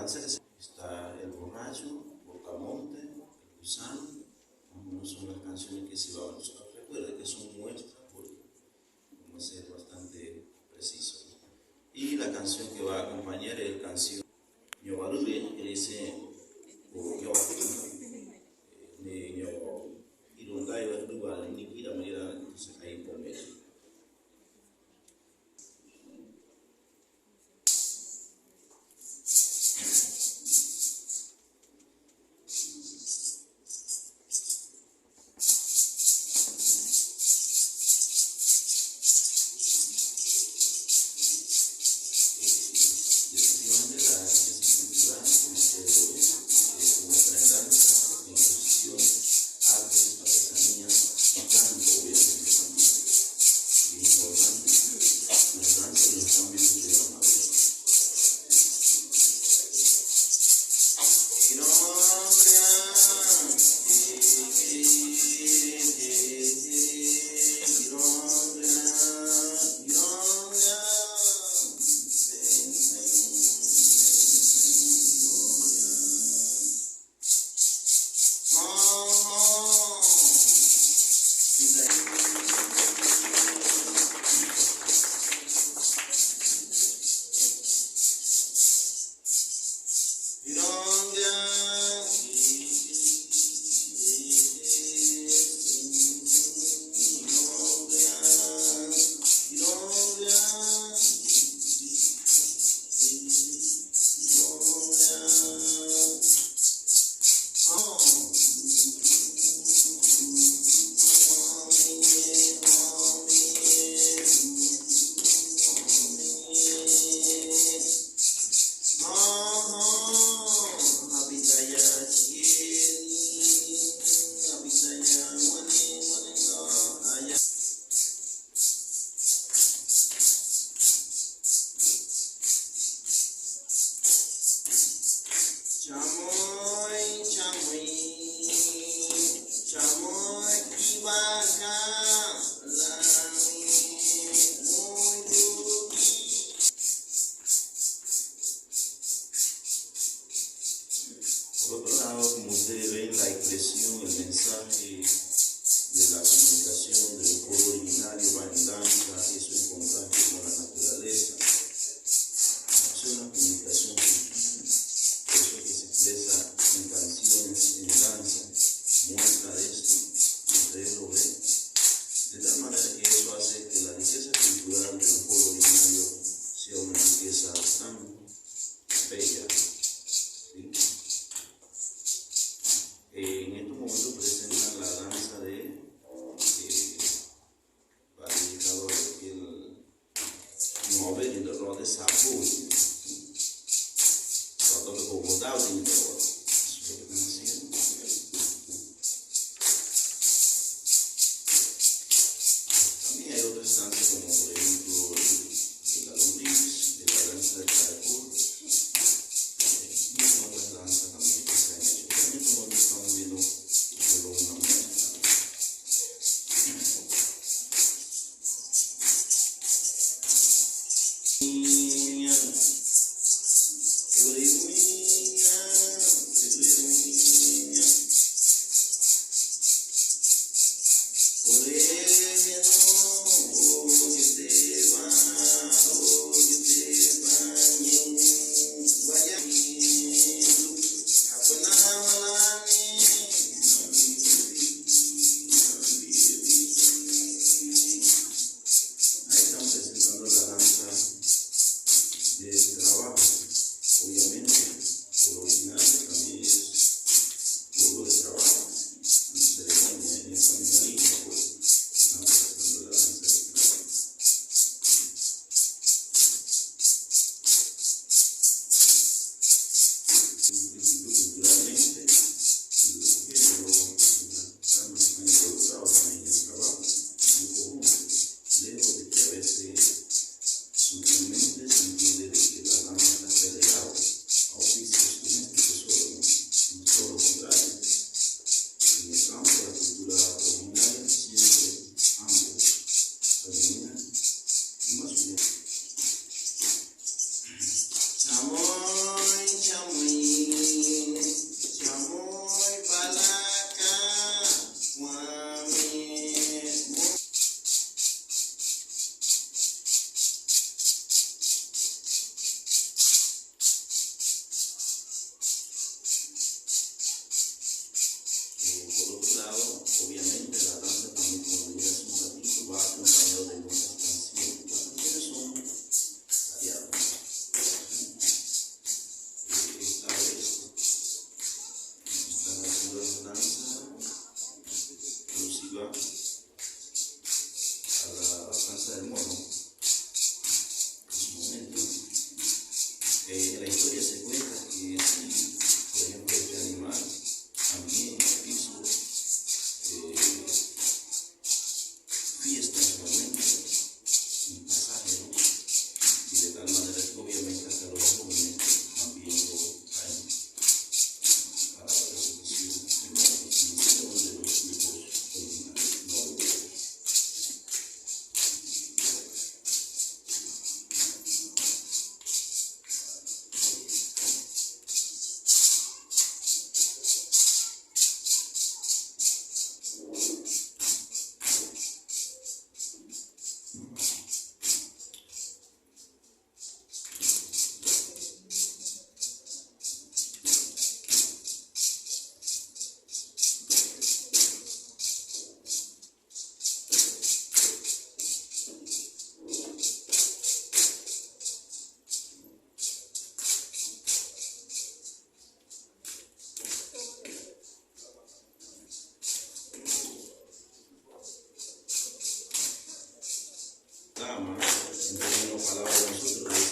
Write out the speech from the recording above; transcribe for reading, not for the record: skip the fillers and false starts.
danza que está El Borracho, Bocamonte, El Gusano, no son las canciones que se van a usar. Recuerda que son muestras porque vamos a ser bastante precisos. Y la canción que va a acompañar es la canción Ñobarule, que dice Ño Irundai wa Duba, ni Kira Mira, entonces ahí por medio. Por otro lado, como ustedes ven, la expresión, el mensaje de la comunicación del pueblo originario va en danza, eso en contraste con la naturaleza. Es una comunicación por eso que se expresa en canciones, en danza, muestra de esto, ustedes lo ven. De tal manera que eso hace que la riqueza cultural del pueblo originario sea una riqueza tan bella. ¿Sí? En estos momentos presentan la danza de va dedicado a el Nobel in the Road de Sapu, tratado de Bogotá in the Road. También hay otras danzas como por ejemplo el Galombrix, la danza del Caracol, y otras danzas también que se han hecho. En estos momentos estamos viendo una muestra. en términos palabras nosotros